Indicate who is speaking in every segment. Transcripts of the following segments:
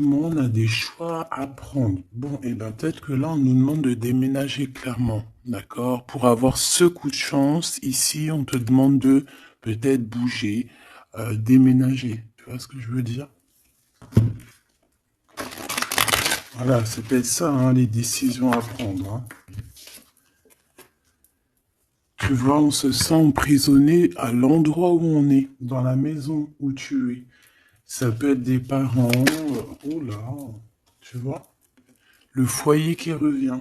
Speaker 1: On a des choix à prendre. Bon, et ben peut-être que là, on nous demande de déménager clairement, d'accord? Pour avoir ce coup de chance, ici, on te demande de peut-être bouger, déménager. Tu vois ce que je veux dire? Voilà, c'est peut-être ça, hein, les décisions à prendre, hein. Tu vois, on se sent emprisonné à l'endroit où on est, dans la maison où tu es. Ça peut être des parents, oh là, tu vois, le foyer qui revient.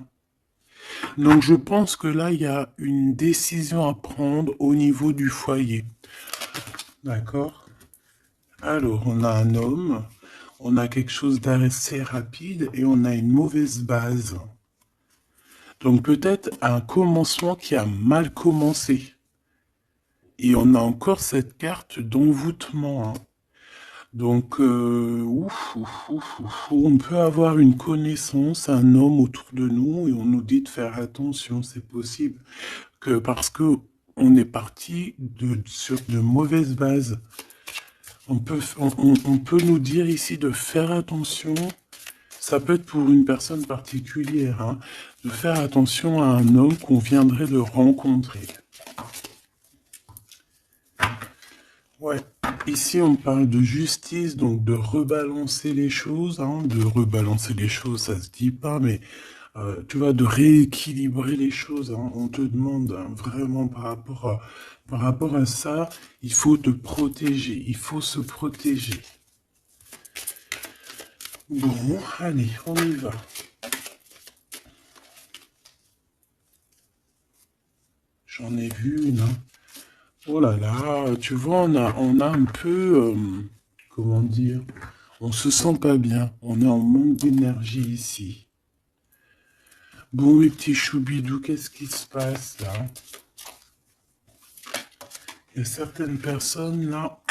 Speaker 1: Donc je pense que là, il y a une décision à prendre au niveau du foyer. D'accord? Alors, on a un homme, on a quelque chose d'assez rapide et on a une mauvaise base. Donc peut-être un commencement qui a mal commencé. Et on a encore cette carte d'envoûtement, hein. Donc, on peut avoir une connaissance, un homme autour de nous, et on nous dit de faire attention, c'est possible que parce que on est parti sur de mauvaises bases. On peut nous dire ici de faire attention, ça peut être pour une personne particulière, hein, de faire attention à un homme qu'on viendrait de rencontrer. Ouais, ici on parle de justice, donc de rebalancer les choses, hein, de rebalancer les choses, ça se dit pas, mais tu vois, de rééquilibrer les choses, hein. On te demande, hein, vraiment par rapport à ça, il faut te protéger, il faut se protéger. Bon, allez, on y va. J'en ai vu une, hein. Oh là là, tu vois, on a un peu, comment dire, on se sent pas bien, on est en manque d'énergie ici. Bon, mes petits choubidous, qu'est-ce qui se passe là? Il y a certaines personnes là,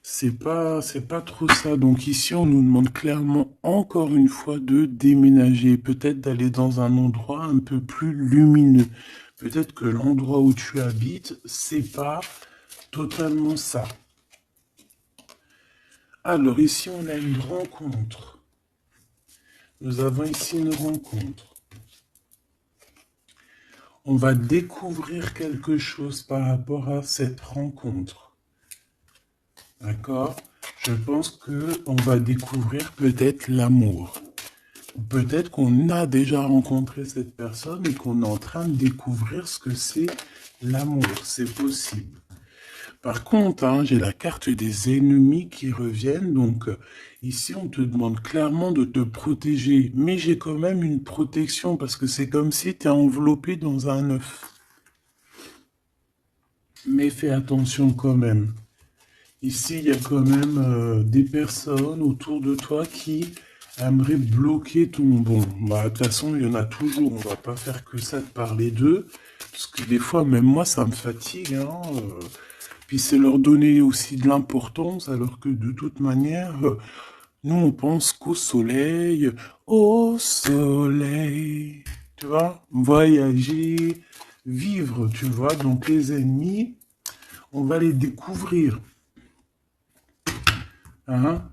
Speaker 1: c'est pas trop ça. Donc ici, on nous demande clairement encore une fois de déménager, peut-être d'aller dans un endroit un peu plus lumineux. Peut-être que l'endroit où tu habites, c'est pas totalement ça. Alors ici, on a une rencontre. Nous avons ici une rencontre. On va découvrir quelque chose par rapport à cette rencontre. D'accord? Je pense que on va découvrir peut-être l'amour. Peut-être qu'on a déjà rencontré cette personne et qu'on est en train de découvrir ce que c'est l'amour. C'est possible. Par contre, hein, j'ai la carte des ennemis qui reviennent. Donc, ici, on te demande clairement de te protéger. Mais j'ai quand même une protection parce que c'est comme si tu es enveloppé dans un œuf. Mais fais attention quand même. Ici, il y a quand même des personnes autour de toi qui aimeraient bloquer ton bon. Bah, de toute façon, il y en a toujours. On va pas faire que ça de parler d'eux. Parce que des fois, même moi, ça me fatigue, hein. Puis c'est leur donner aussi de l'importance, alors que de toute manière, nous, on pense qu'au soleil, au soleil. Tu vois, voyager, vivre, tu vois. Donc les ennemis, on va les découvrir. Hein?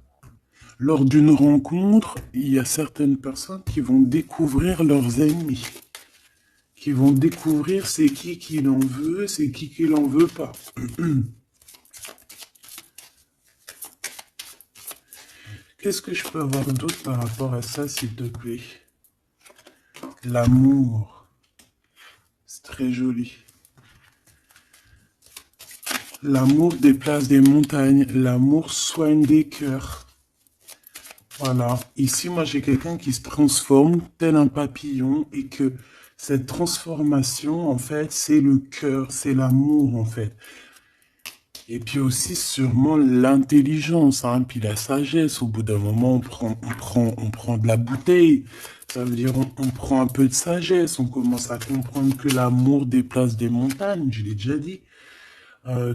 Speaker 1: Lors d'une rencontre, il y a certaines personnes qui vont découvrir leurs ennemis, qui vont découvrir c'est qui l'en veut, c'est qui l'en veut pas. Qu'est-ce que je peux avoir d'autre par rapport à ça, s'il te plaît? L'amour, c'est très joli. L'amour déplace des montagnes, l'amour soigne des cœurs. Voilà. Ici, moi, j'ai quelqu'un qui se transforme tel un papillon et que cette transformation, en fait, c'est le cœur, c'est l'amour, en fait. Et puis aussi, sûrement, l'intelligence, hein, puis la sagesse. Au bout d'un moment, on prend de la bouteille. Ça veut dire, on prend un peu de sagesse. On commence à comprendre que l'amour déplace des montagnes, je l'ai déjà dit.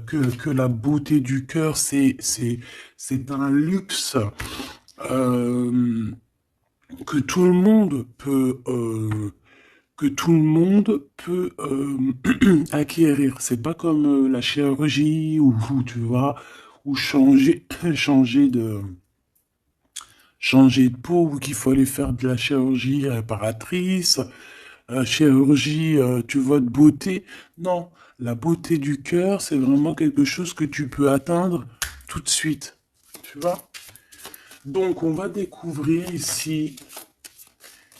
Speaker 1: Que la beauté du cœur, c'est un luxe. Euh, que tout le monde peut acquérir. C'est pas comme la chirurgie ou tu vois ou changer changer changer de peau ou qu'il faut aller faire de la chirurgie réparatrice, chirurgie, tu vois, de beauté. Non, la beauté du cœur, c'est vraiment quelque chose que tu peux atteindre tout de suite. Tu vois? Donc, on va découvrir ici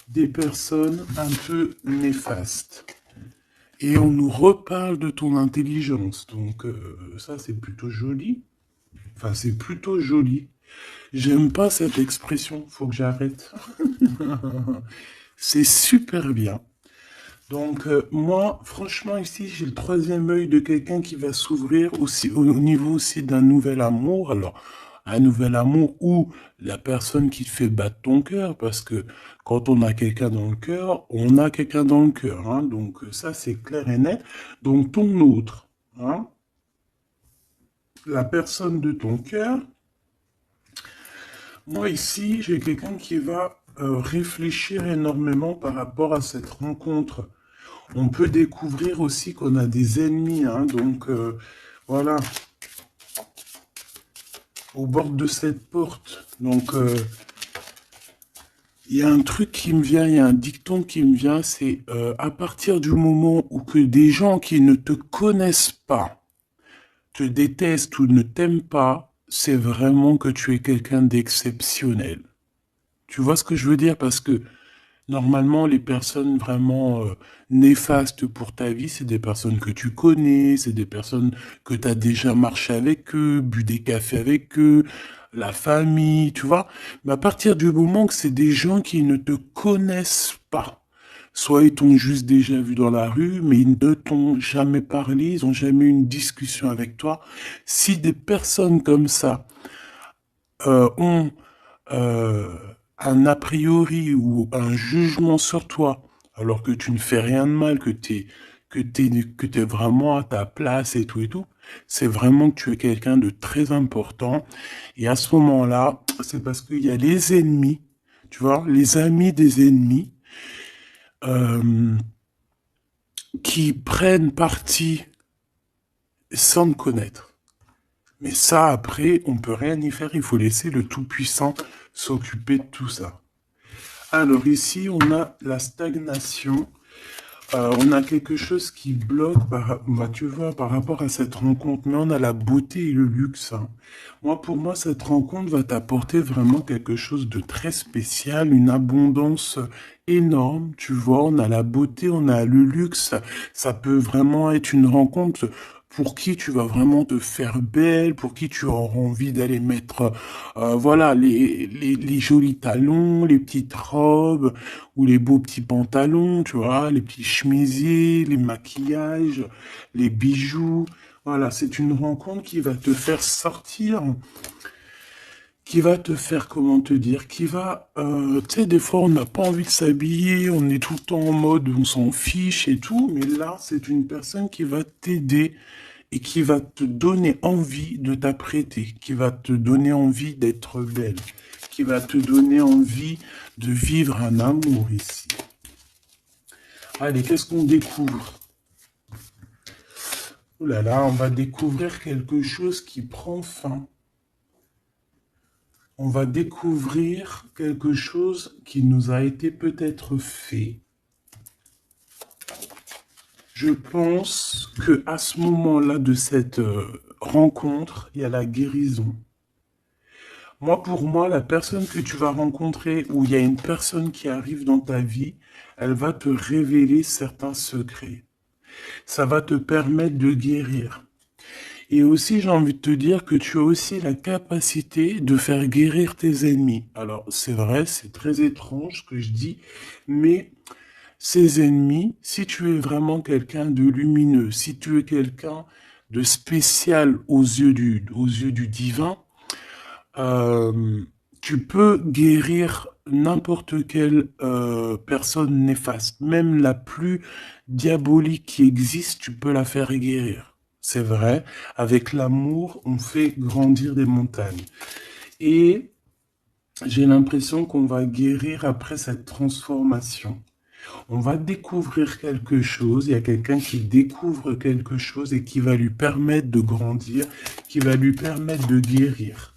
Speaker 1: des personnes un peu néfastes. Et on nous reparle de ton intelligence. Donc, ça, c'est plutôt joli. Enfin, c'est plutôt joli. J'aime pas cette expression. Faut que j'arrête. C'est super bien. Donc, moi, franchement, ici, j'ai le troisième œil de quelqu'un qui va s'ouvrir aussi au niveau aussi d'un nouvel amour. Alors, un nouvel amour ou la personne qui te fait battre ton cœur, parce que quand on a quelqu'un dans le cœur, on a quelqu'un dans le cœur. Hein. Donc, ça, c'est clair et net. Donc, ton autre, hein, la personne de ton cœur, moi, ici, j'ai quelqu'un qui va réfléchir énormément par rapport à cette rencontre. On peut découvrir aussi qu'on a des ennemis, hein, donc voilà, au bord de cette porte. Donc, il y a un truc qui me vient, il y a un dicton qui me vient, c'est à partir du moment où que des gens qui ne te connaissent pas te détestent ou ne t'aiment pas, c'est vraiment que tu es quelqu'un d'exceptionnel. Tu vois ce que je veux dire? Parce que normalement, les personnes vraiment néfastes pour ta vie, c'est des personnes que tu connais, c'est des personnes que tu as déjà marché avec eux, bu des cafés avec eux, la famille, tu vois. Mais à partir du moment que c'est des gens qui ne te connaissent pas, soit ils t'ont juste déjà vu dans la rue, mais ils ne t'ont jamais parlé, ils n'ont jamais eu une discussion avec toi. Si des personnes comme ça ont euh, un a priori ou un jugement sur toi, alors que tu ne fais rien de mal, que t'es vraiment à ta place et tout, c'est vraiment que tu es quelqu'un de très important. Et à ce moment-là, c'est parce qu'il y a les ennemis, tu vois, les amis des ennemis, euh, qui prennent parti sans te connaître. Mais ça, après, on peut rien y faire. Il faut laisser le Tout-Puissant s'occuper de tout ça. Alors ici, on a la stagnation. On a quelque chose qui bloque, bah, tu vois, par rapport à cette rencontre. Mais on a la beauté et le luxe. Hein. Moi, pour moi, cette rencontre va t'apporter vraiment quelque chose de très spécial, une abondance énorme. Tu vois, on a la beauté, on a le luxe. Ça peut vraiment être une rencontre pour qui tu vas vraiment te faire belle, pour qui tu auras envie d'aller mettre, voilà, les jolis talons, les petites robes ou les beaux petits pantalons, tu vois, les petits chemisiers, les maquillages, les bijoux. Voilà, c'est une rencontre qui va te faire sortir, qui va te faire, comment te dire, qui va, tu sais, des fois on n'a pas envie de s'habiller, on est tout le temps en mode, on s'en fiche et tout, mais là, c'est une personne qui va t'aider et qui va te donner envie de t'apprêter, qui va te donner envie d'être belle, qui va te donner envie de vivre un amour ici. Allez, qu'est-ce qu'on découvre? Ouh là là, on va découvrir quelque chose qui prend fin. On va découvrir quelque chose qui nous a été peut-être fait. Je pense que à ce moment-là de cette rencontre, il y a la guérison. Moi, pour moi, la personne que tu vas rencontrer, ou il y a une personne qui arrive dans ta vie, elle va te révéler certains secrets. Ça va te permettre de guérir. Et aussi, j'ai envie de te dire que tu as aussi la capacité de faire guérir tes ennemis. Alors, c'est vrai, c'est très étrange ce que je dis, mais ces ennemis, si tu es vraiment quelqu'un de lumineux, si tu es quelqu'un de spécial aux yeux du divin, euh, tu peux guérir n'importe quelle personne néfaste, même la plus diabolique qui existe, tu peux la faire guérir. C'est vrai, avec l'amour, on fait grandir des montagnes. Et j'ai l'impression qu'on va guérir après cette transformation. On va découvrir quelque chose, il y a quelqu'un qui découvre quelque chose et qui va lui permettre de grandir, qui va lui permettre de guérir.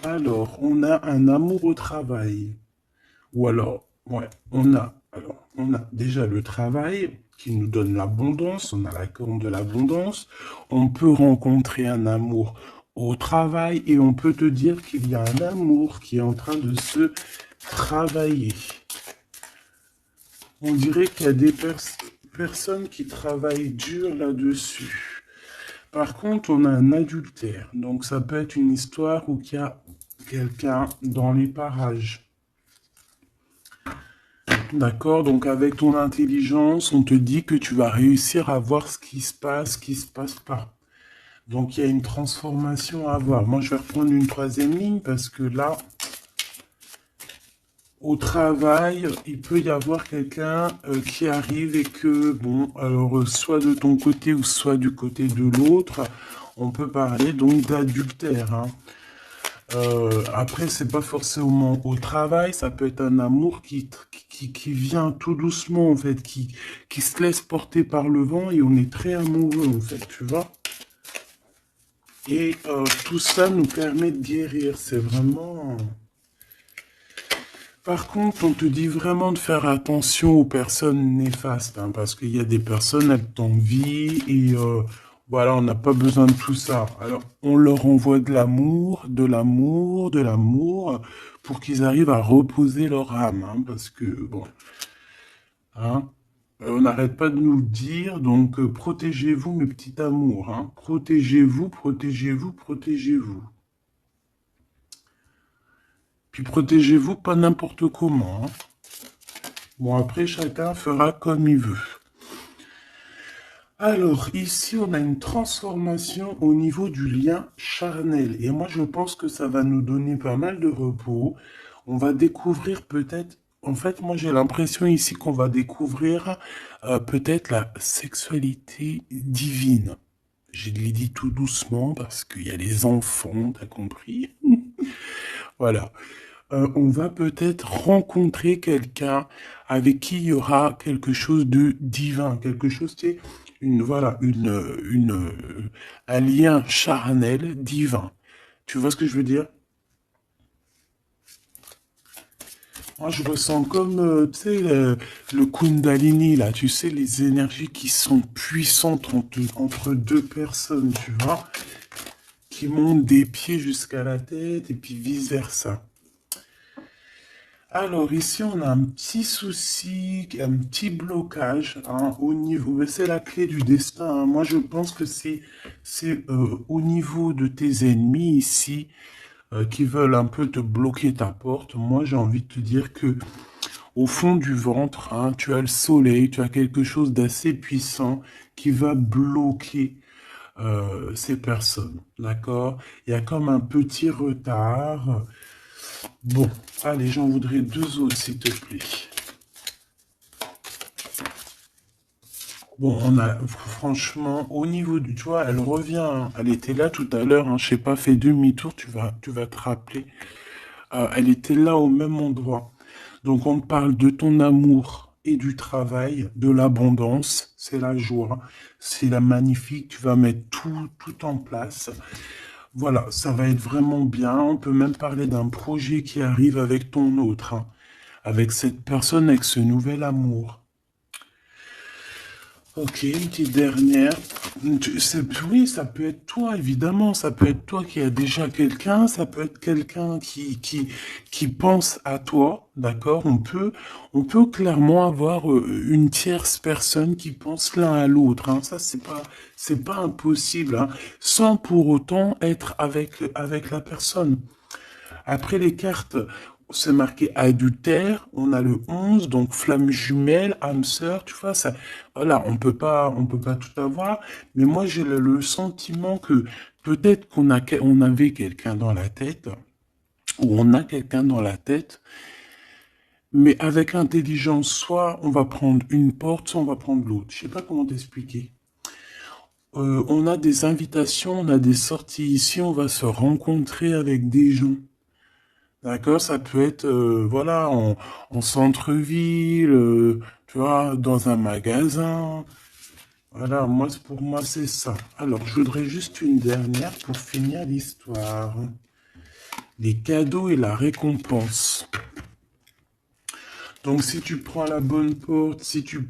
Speaker 1: Alors, on a un amour au travail. Ou alors, ouais, on a déjà le travail qui nous donne l'abondance, on a la corne de l'abondance. On peut rencontrer un amour au travail et on peut te dire qu'il y a un amour qui est en train de se travailler. On dirait qu'il y a des personnes qui travaillent dur là-dessus. Par contre, on a un adultère. Donc, ça peut être une histoire où il y a quelqu'un dans les parages. D'accord, donc avec ton intelligence, on te dit que tu vas réussir à voir ce qui se passe pas. Donc il y a une transformation à voir. Moi, je vais reprendre une troisième ligne parce que là, au travail, il peut y avoir quelqu'un qui arrive et que, bon, alors soit de ton côté ou soit du côté de l'autre, on peut parler donc d'adultère, hein. Après, c'est pas forcément au travail, ça peut être un amour qui vient tout doucement, en fait, qui se laisse porter par le vent et on est très amoureux, en fait, tu vois. Et tout ça nous permet de guérir, c'est vraiment... Par contre, on te dit vraiment de faire attention aux personnes néfastes, hein, parce qu'il y a des personnes, elles t'envient et voilà, on n'a pas besoin de tout ça. Alors, on leur envoie de l'amour, de l'amour, de l'amour, pour qu'ils arrivent à reposer leur âme, hein, parce que, bon, hein, on n'arrête pas de nous le dire, donc protégez-vous, mes petits amours, hein, protégez-vous, protégez-vous, protégez-vous. Puis protégez-vous pas n'importe comment, hein. Bon, après, chacun fera comme il veut. Alors, ici, on a une transformation au niveau du lien charnel. Et moi, je pense que ça va nous donner pas mal de repos. On va découvrir peut-être... En fait, moi, j'ai l'impression ici qu'on va découvrir peut-être la sexualité divine. Je l'ai dit tout doucement parce qu'il y a les enfants, t'as compris? Voilà. On va peut-être rencontrer quelqu'un avec qui il y aura quelque chose de divin, quelque chose, c'est voilà, un lien charnel divin. Tu vois ce que je veux dire? Moi, je ressens comme, tu sais, le Kundalini, là, tu sais, les énergies qui sont puissantes entre deux personnes, tu vois, qui montent des pieds jusqu'à la tête et puis vice-versa. Alors ici, on a un petit souci, un petit blocage hein, au niveau, mais c'est la clé du destin, hein. Moi, je pense que c'est au niveau de tes ennemis ici qui veulent un peu te bloquer ta porte. Moi, j'ai envie de te dire que au fond du ventre, hein, tu as le soleil, tu as quelque chose d'assez puissant qui va bloquer ces personnes, d'accord? Il y a comme un petit retard. Bon, allez, j'en voudrais deux autres, s'il te plaît. Bon, on a, franchement, au niveau du, tu vois, elle revient, hein. Elle était là tout à l'heure, hein, je sais pas, fais demi-tour, tu vas te rappeler. Elle était là au même endroit. Donc, on te parle de ton amour et du travail, de l'abondance, c'est la joie, c'est la magnifique, tu vas mettre tout en place. Voilà, ça va être vraiment bien. On peut même parler d'un projet qui arrive avec ton autre, hein, avec cette personne, avec ce nouvel amour. Ok, une petite dernière. Oui, ça peut être toi, évidemment. Ça peut être toi qui as déjà quelqu'un. Ça peut être quelqu'un qui pense à toi. D'accord? On peut clairement avoir une tierce personne qui pense l'un à l'autre, hein. Ça, c'est pas impossible, hein, sans pour autant être avec la personne. Après les cartes, c'est marqué adultère, on a le 11, donc flamme jumelle, âme sœur, tu vois, ça, voilà, on peut pas tout avoir, mais moi j'ai le sentiment que peut-être on avait quelqu'un dans la tête, ou on a quelqu'un dans la tête, mais avec intelligence, soit on va prendre une porte, soit on va prendre l'autre. Je sais pas comment t'expliquer. On a des invitations, on a des sorties ici, on va se rencontrer avec des gens. D'accord, ça peut être, voilà, en centre-ville, tu vois, dans un magasin. Voilà, pour moi, c'est ça. Alors, je voudrais juste une dernière pour finir l'histoire. Les cadeaux et la récompense. Donc, si tu prends la bonne porte, si tu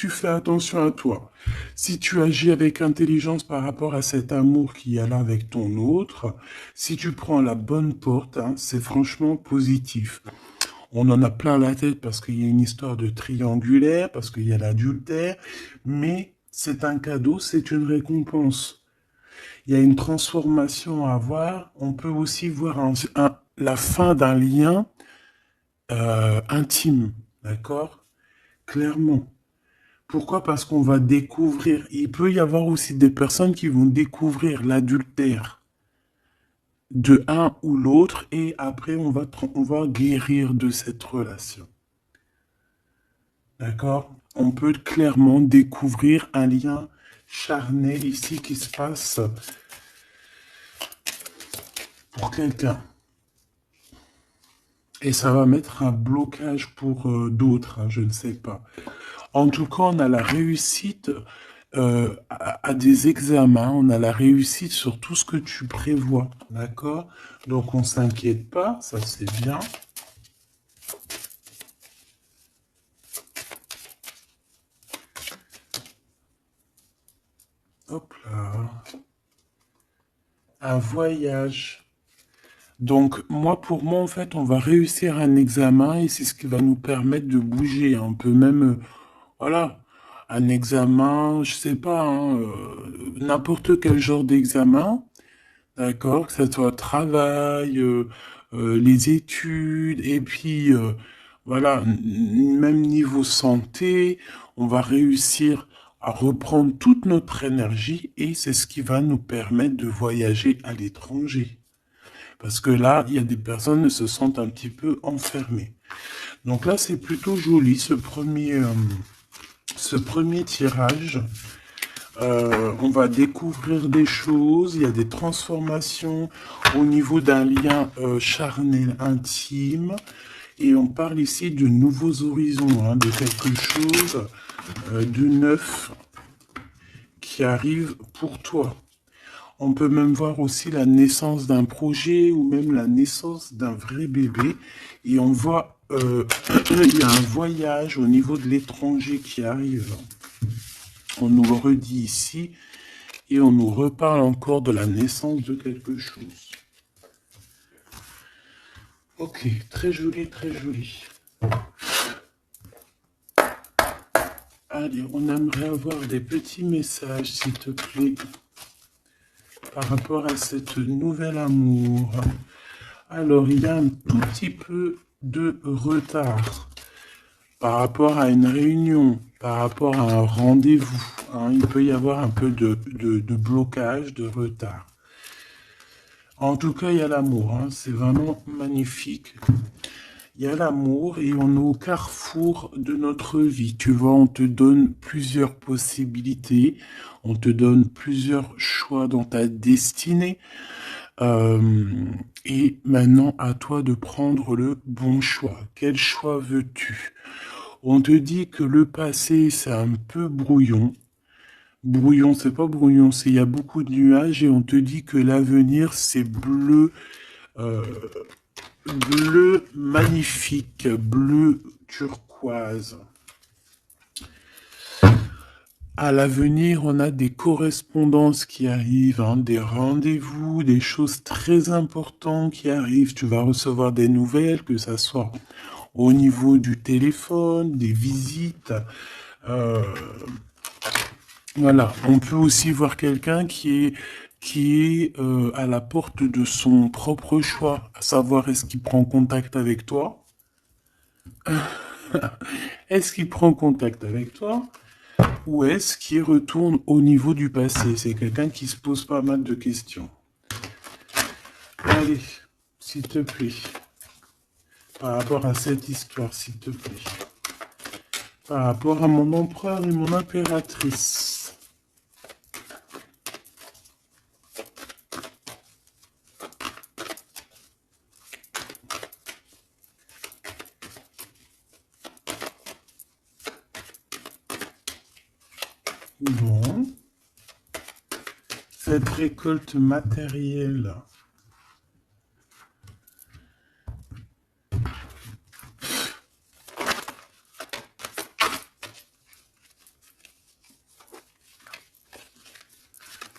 Speaker 1: fais attention à toi, si tu agis avec intelligence par rapport à cet amour qu'il y a là avec ton autre, si tu prends la bonne porte, hein, c'est franchement positif. On en a plein la tête parce qu'il y a une histoire de triangulaire, parce qu'il y a l'adultère, mais c'est un cadeau, c'est une récompense. Il y a une transformation à avoir. On peut aussi voir la fin d'un lien intime, d'accord? Clairement. Pourquoi? Parce qu'on va découvrir. Il peut y avoir aussi des personnes qui vont découvrir l'adultère de un ou l'autre et après on va guérir de cette relation. D'accord? On peut clairement découvrir un lien charnel ici qui se passe pour quelqu'un. Et ça va mettre un blocage pour d'autres, hein, je ne sais pas. En tout cas, on a la réussite à des examens, on a la réussite sur tout ce que tu prévois, d'accord? Donc on s'inquiète pas, ça c'est bien. Hop là. Un voyage. Donc moi, pour moi, en fait, on va réussir un examen et c'est ce qui va nous permettre de bouger. On peut même, voilà, un examen, je sais pas, hein, n'importe quel genre d'examen. D'accord, que ce soit travail, les études, et puis voilà, même niveau santé, on va réussir à reprendre toute notre énergie et c'est ce qui va nous permettre de voyager à l'étranger. Parce que là, il y a des personnes qui se sentent un petit peu enfermées. Donc là, c'est plutôt joli ce premier tirage. On va découvrir des choses, il y a des transformations au niveau d'un lien charnel intime. Et on parle ici de nouveaux horizons, hein, de quelque chose de neuf qui arrive pour toi. On peut même voir aussi la naissance d'un projet ou même la naissance d'un vrai bébé. Et on voit, il y a un voyage au niveau de l'étranger qui arrive. On nous le redit ici. Et on nous reparle encore de la naissance de quelque chose. Ok, très joli, très joli. Allez, on aimerait avoir des petits messages, s'il te plaît, par rapport à cette nouvel amour. Alors, il y a un tout petit peu de retard par rapport à une réunion, par rapport à un rendez-vous. Hein, il peut y avoir un peu de blocage, de retard. En tout cas, il y a l'amour. Hein, c'est vraiment magnifique. Il y a l'amour et on est au carrefour de notre vie. Tu vois, on te donne plusieurs possibilités, on te donne plusieurs choix dans ta destinée. Et maintenant, à toi de prendre le bon choix. Quel choix veux-tu? On te dit que le passé, c'est un peu brouillon. Brouillon, c'est pas brouillon, c'est il y a beaucoup de nuages et on te dit que l'avenir, c'est bleu. euh, Bleu magnifique, bleu turquoise. À l'avenir, on a des correspondances qui arrivent, hein, des rendez-vous, des choses très importantes qui arrivent. Tu vas recevoir des nouvelles, que ça soit au niveau du téléphone, des visites. Euh, voilà, on peut aussi voir quelqu'un qui est à la porte de son propre choix, à savoir est-ce qu'il prend contact avec toi. Est-ce qu'il prend contact avec toi ou est-ce qu'il retourne au niveau du passé? C'est quelqu'un qui se pose pas mal de questions. Allez, s'il te plaît, par rapport à cette histoire, s'il te plaît, par rapport à mon empereur et mon impératrice. Bon. Cette récolte matérielle.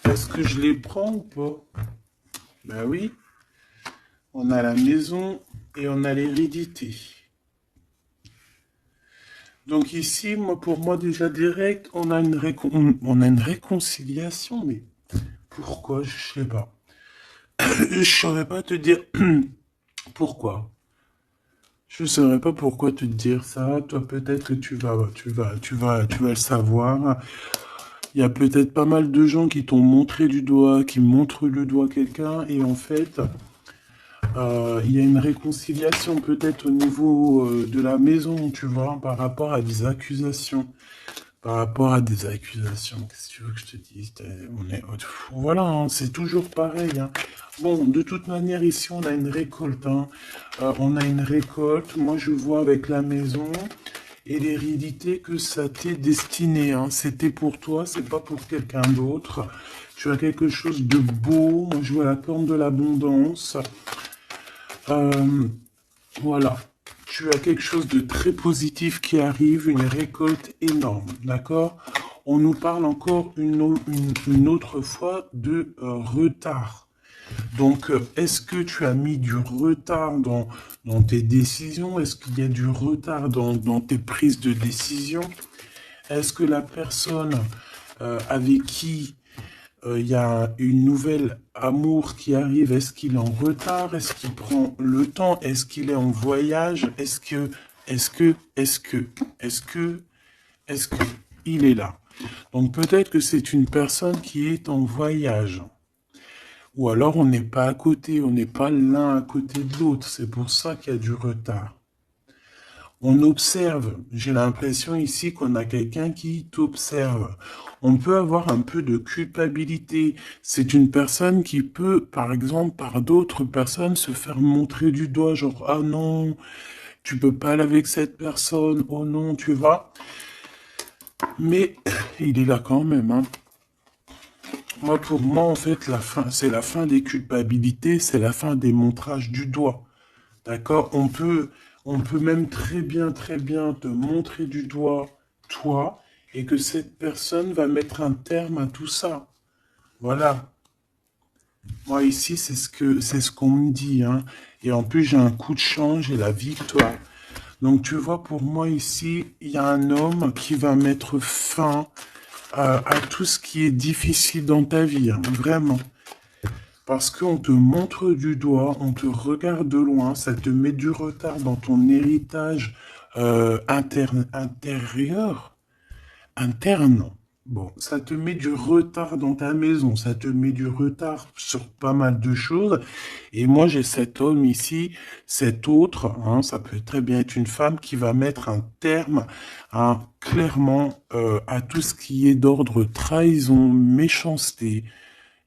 Speaker 1: Est-ce que je les prends ou pas? Ben oui. On a la maison et on a l'hérédité. Donc ici, pour moi déjà direct, on a une réconciliation, mais pourquoi? Je sais pas. Je saurais pas te dire pourquoi. Je saurais pas pourquoi te dire ça. Toi, peut-être que tu vas le savoir. Il y a peut-être pas mal de gens qui t'ont montré du doigt, qui montrent le doigt à quelqu'un, et en fait, il y a une réconciliation peut-être au niveau de la maison, tu vois, par rapport à des accusations. Par rapport à des accusations, qu'est-ce que tu veux que je te dise? Voilà, hein, c'est toujours pareil, hein. Bon, de toute manière, ici, on a une récolte, hein. On a une récolte. Moi, je vois avec la maison et l'hérédité que ça t'est destiné, hein. C'était pour toi, c'est pas pour quelqu'un d'autre. Tu as quelque chose de beau. Moi, je vois la corne de l'abondance. Euh, voilà. Tu as quelque chose de très positif qui arrive, une récolte énorme, d'accord? On nous parle encore une autre fois de retard. Donc, est-ce que tu as mis du retard dans tes décisions? Est-ce qu'il y a du retard dans tes prises de décision? Est-ce que la personne avec qui il y a une nouvelle amour qui arrive, est-ce qu'il est en retard? Est-ce qu'il prend le temps? Est-ce qu'il est en voyage? Est-ce que il est là? Donc peut-être que c'est une personne qui est en voyage. Ou alors on n'est pas à côté, on n'est pas l'un à côté de l'autre. C'est pour ça qu'il y a du retard. On observe. J'ai l'impression ici qu'on a quelqu'un qui t'observe. On peut avoir un peu de culpabilité. C'est une personne qui peut, par exemple, par d'autres personnes, se faire montrer du doigt, genre, ah non, tu peux pas aller avec cette personne, oh non, tu vois. Mais il est là quand même, hein. Moi, pour moi, en fait, la fin, c'est la fin des culpabilités, c'est la fin des montrages du doigt. D'accord? On peut même très bien te montrer du doigt, toi, et que cette personne va mettre un terme à tout ça. Voilà. Moi, ici, c'est ce qu'on me dit, hein. Et en plus, j'ai un coup de change et la victoire. Donc, tu vois, pour moi, ici, il y a un homme qui va mettre fin à tout ce qui est difficile dans ta vie, hein, vraiment. Parce qu'on te montre du doigt, on te regarde de loin, ça te met du retard dans ton héritage intérieur, interne. Bon, ça te met du retard dans ta maison, ça te met du retard sur pas mal de choses. Et moi, j'ai cet homme ici, cet autre, hein, ça peut très bien être une femme qui va mettre un terme, hein, clairement, à tout ce qui est d'ordre trahison, méchanceté.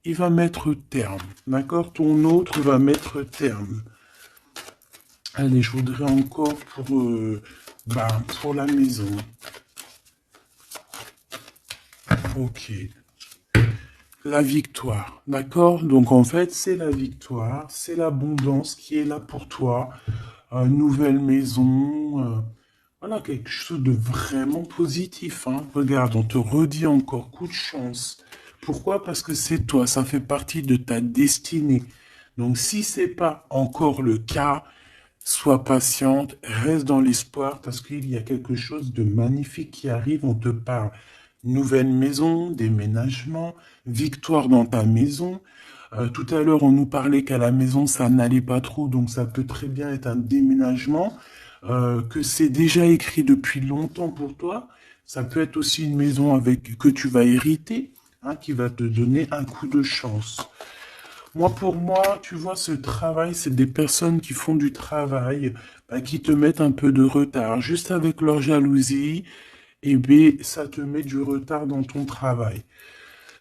Speaker 1: Il va mettre terme, d'accord? Ton autre va mettre terme. Allez, je voudrais encore pour la maison. Ok. La victoire, d'accord? Donc en fait, c'est la victoire, c'est l'abondance qui est là pour toi. Nouvelle maison, voilà, quelque chose de vraiment positif, hein. Regarde, on te redit encore coup de chance. Pourquoi? Parce que c'est toi, ça fait partie de ta destinée. Donc si c'est pas encore le cas, sois patiente, reste dans l'espoir parce qu'il y a quelque chose de magnifique qui arrive. On te parle nouvelle maison, déménagement, victoire dans ta maison. Tout à l'heure, on nous parlait qu'à la maison, ça n'allait pas trop, donc ça peut très bien être un déménagement, que c'est déjà écrit depuis longtemps pour toi. Ça peut être aussi une maison avec que tu vas hériter, hein, qui va te donner un coup de chance. Moi, pour moi, tu vois, ce travail, c'est des personnes qui font du travail, bah, qui te mettent un peu de retard. Juste avec leur jalousie, et bien, ça te met du retard dans ton travail.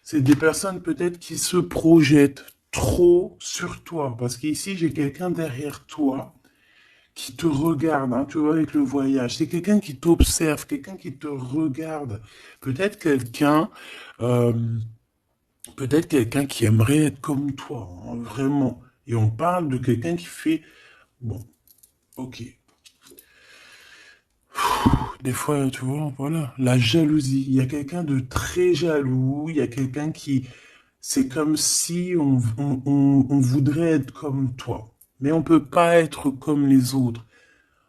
Speaker 1: C'est des personnes peut-être qui se projettent trop sur toi. Parce qu'ici, j'ai quelqu'un derrière toi qui te regarde, hein, tu vois, avec le voyage. C'est quelqu'un qui t'observe, quelqu'un qui te regarde. Peut-être quelqu'un, euh, peut-être quelqu'un qui aimerait être comme toi, hein, vraiment. Et on parle de quelqu'un qui fait, bon, ok. Des fois, tu vois, voilà, la jalousie. Il y a quelqu'un de très jaloux, il y a quelqu'un qui, c'est comme si on voudrait être comme toi. Mais on peut pas être comme les autres.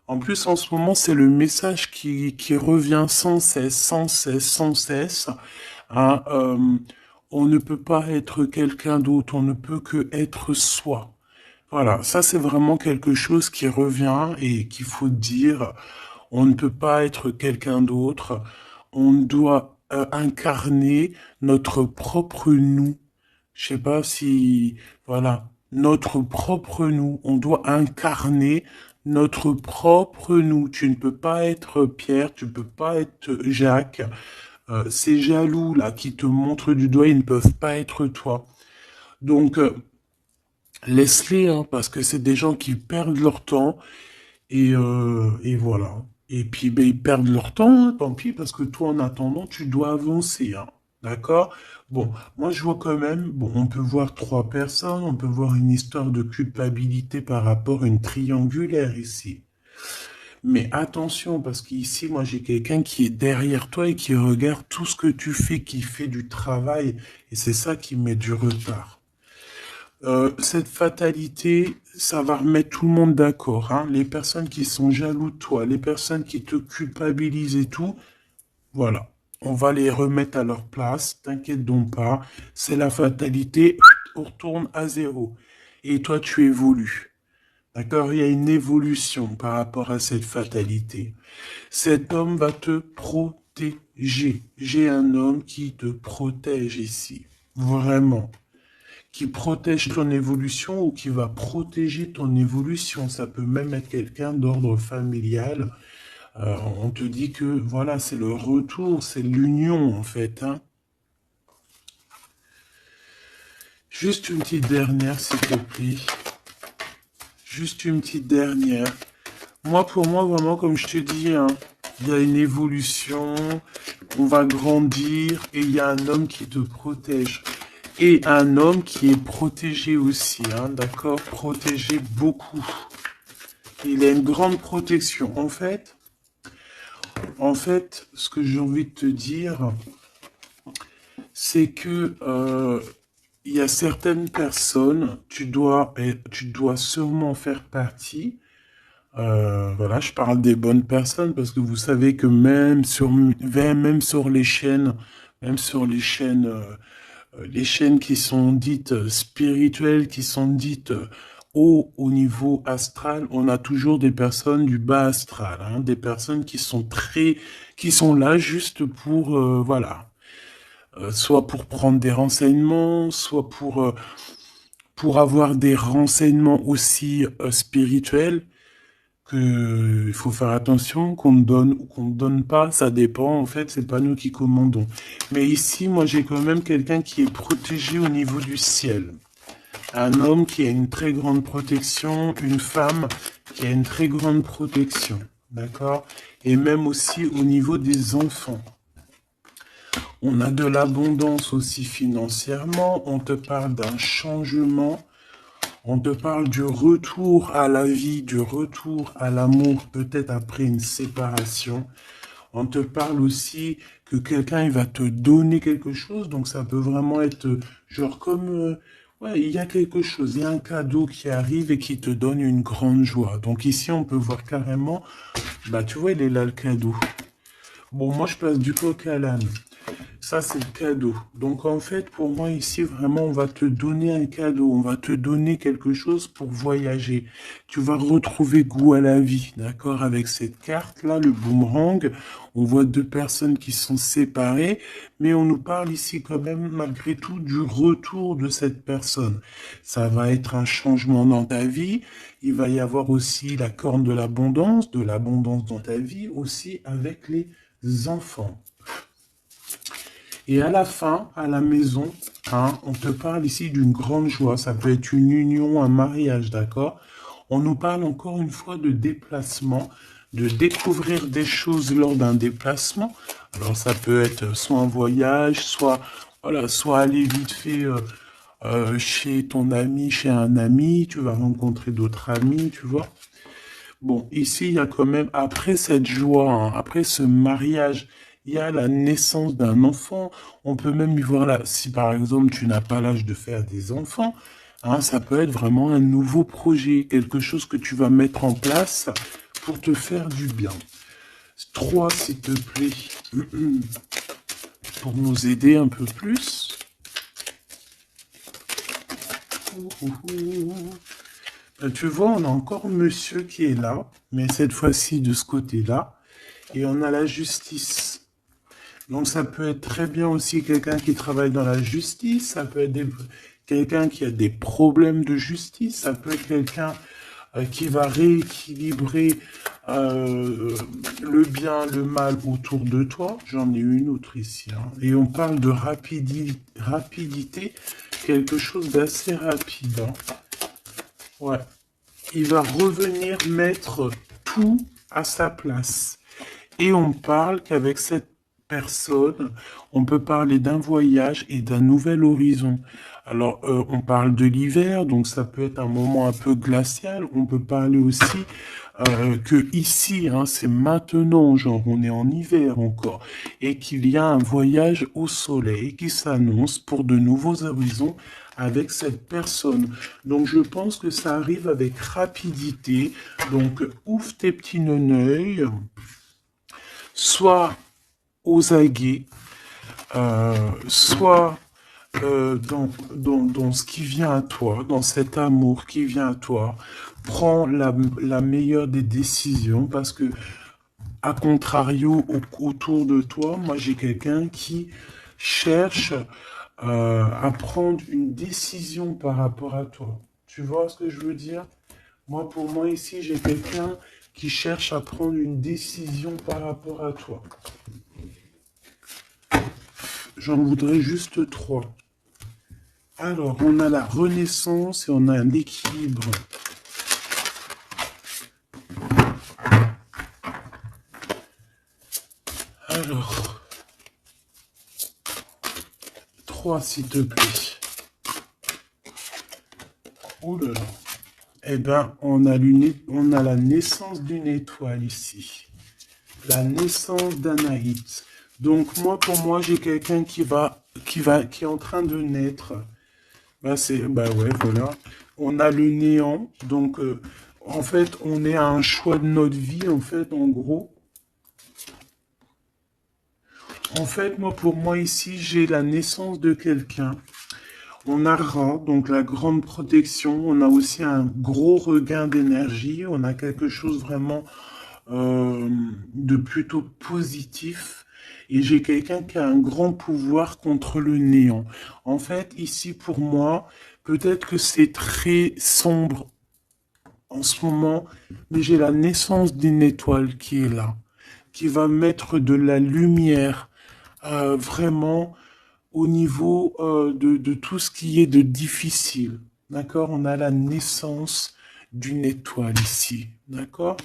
Speaker 1: En plus, en ce moment, c'est le message qui revient sans cesse, sans cesse, sans cesse. Hein, on ne peut pas être quelqu'un d'autre, on ne peut que être soi. Voilà, ça c'est vraiment quelque chose qui revient et qu'il faut dire. On ne peut pas être quelqu'un d'autre. On doit incarner notre propre nous. Je sais pas si, voilà, notre propre nous. On doit incarner notre propre nous. Tu ne peux pas être Pierre, tu ne peux pas être Jacques. Ces jaloux là qui te montrent du doigt, ils ne peuvent pas être toi. Donc laisse-les, hein, parce que c'est des gens qui perdent leur temps et voilà. Et puis, ben, ils perdent leur temps, hein, tant pis, parce que toi, en attendant, tu dois avancer, hein. D'accord? Bon, moi, je vois quand même, bon, on peut voir trois personnes, on peut voir une histoire de culpabilité par rapport à une triangulaire ici. Mais attention, parce qu'ici, moi, j'ai quelqu'un qui est derrière toi et qui regarde tout ce que tu fais, qui fait du travail, et c'est ça qui met du retard. Cette fatalité, ça va remettre tout le monde d'accord, hein. Les personnes qui sont jaloux de toi, les personnes qui te culpabilisent et tout, voilà. On va les remettre à leur place, t'inquiète donc pas. C'est la fatalité, on retourne à zéro. Et toi, tu évolues. D'accord? Il y a une évolution par rapport à cette fatalité. Cet homme va te protéger. J'ai un homme qui te protège ici. Vraiment, qui protège ton évolution ou qui va protéger ton évolution. Ça peut même être quelqu'un d'ordre familial. On te dit que voilà, c'est le retour, c'est l'union en fait, hein. Juste une petite dernière, s'il te plaît. Juste une petite dernière. Moi, pour moi, vraiment, comme je te dis, hein, il y a une évolution, on va grandir et il y a un homme qui te protège. Et un homme qui est protégé aussi, hein, d'accord? Protégé beaucoup. Il a une grande protection. En fait, ce que j'ai envie de te dire, c'est que il y a certaines personnes, tu dois sûrement faire partie. Voilà, je parle des bonnes personnes parce que vous savez que même sur les chaînes, même sur les chaînes qui sont dites spirituelles, qui sont dites haut au niveau astral, on a toujours des personnes du bas astral, hein, des personnes qui sont là juste pour, voilà, soit pour prendre des renseignements, soit pour avoir des renseignements aussi spirituels que il faut faire attention qu'on me donne ou qu'on ne donne pas, ça dépend, en fait, c'est pas nous qui commandons. Mais ici, moi, j'ai quand même quelqu'un qui est protégé au niveau du ciel. Un homme qui a une très grande protection, une femme qui a une très grande protection, d'accord? Et même aussi au niveau des enfants. On a de l'abondance aussi financièrement, on te parle d'un changement. On te parle du retour à la vie, du retour à l'amour, peut-être après une séparation. On te parle aussi que quelqu'un il va te donner quelque chose, donc ça peut vraiment être genre comme ouais, il y a quelque chose, il y a un cadeau qui arrive et qui te donne une grande joie. Donc ici on peut voir carrément, bah tu vois il est là le cadeau. Bon moi je passe du coq à l'âne. Ça, c'est le cadeau. Donc, en fait, pour moi, ici, vraiment, on va te donner un cadeau. On va te donner quelque chose pour voyager. Tu vas retrouver goût à la vie, d'accord? Avec cette carte-là, le boomerang, on voit deux personnes qui sont séparées, mais on nous parle ici quand même, malgré tout, du retour de cette personne. Ça va être un changement dans ta vie. Il va y avoir aussi la corne de l'abondance dans ta vie, aussi avec les enfants. Et à la fin, à la maison, hein, on te parle ici d'une grande joie. Ça peut être une union, un mariage, d'accord? On nous parle encore une fois de déplacement, de découvrir des choses lors d'un déplacement. Alors ça peut être soit un voyage, soit voilà, soit aller vite fait chez ton ami, chez un ami, tu vas rencontrer d'autres amis, tu vois. Bon, ici, il y a quand même, après cette joie, hein, après ce mariage, il y a la naissance d'un enfant. On peut même y voir là, si par exemple tu n'as pas l'âge de faire des enfants, hein, ça peut être vraiment un nouveau projet, quelque chose que tu vas mettre en place pour te faire du bien. 3, s'il te plaît, pour nous aider un peu plus. Tu vois, on a encore monsieur qui est là, mais cette fois-ci de ce côté-là. Et on a la justice. Donc ça peut être très bien aussi quelqu'un qui travaille dans la justice, ça peut être quelqu'un qui a des problèmes de justice, ça peut être quelqu'un qui va rééquilibrer le bien, le mal autour de toi. J'en ai une autre ici. Hein. Et on parle de rapidité, quelque chose d'assez rapide. Hein. Ouais. Il va revenir mettre tout à sa place. Et on parle qu'avec cette personne, on peut parler d'un voyage et d'un nouvel horizon. Alors, on parle de l'hiver, donc ça peut être un moment un peu glacial. On peut parler aussi que ici, hein, c'est maintenant, genre on est en hiver encore, et qu'il y a un voyage au soleil qui s'annonce pour de nouveaux horizons avec cette personne. Donc je pense que ça arrive avec rapidité. Donc ouvre tes petits neneuils, soit aux aguets, soit dans ce qui vient à toi, dans cet amour qui vient à toi. Prends la meilleure des décisions parce que, à contrario, autour de toi, moi j'ai quelqu'un qui cherche à prendre une décision par rapport à toi. Tu vois ce que je veux dire? Moi, pour moi, ici, j'ai quelqu'un qui cherche à prendre une décision par rapport à toi. J'en voudrais juste 3. Alors, on a la renaissance et on a l'équilibre. Alors, 3 s'il te plaît. Oh là là. Eh bien, on a la naissance d'une étoile ici. La naissance d'Anaït. Donc, pour moi, j'ai quelqu'un qui est en train de naître. Bah ouais, voilà. On a le néant. Donc, en fait, on est à un choix de notre vie, en fait, en gros. En fait, pour moi, ici, j'ai la naissance de quelqu'un. On a Ra, donc la grande protection. On a aussi un gros regain d'énergie. On a quelque chose vraiment de plutôt positif. Et j'ai quelqu'un qui a un grand pouvoir contre le néant. En fait, ici, pour moi, peut-être que c'est très sombre en ce moment, mais j'ai la naissance d'une étoile qui est là, qui va mettre de la lumière vraiment au niveau de tout ce qui est de difficile. D'accord? On a la naissance d'une étoile ici. D'accord?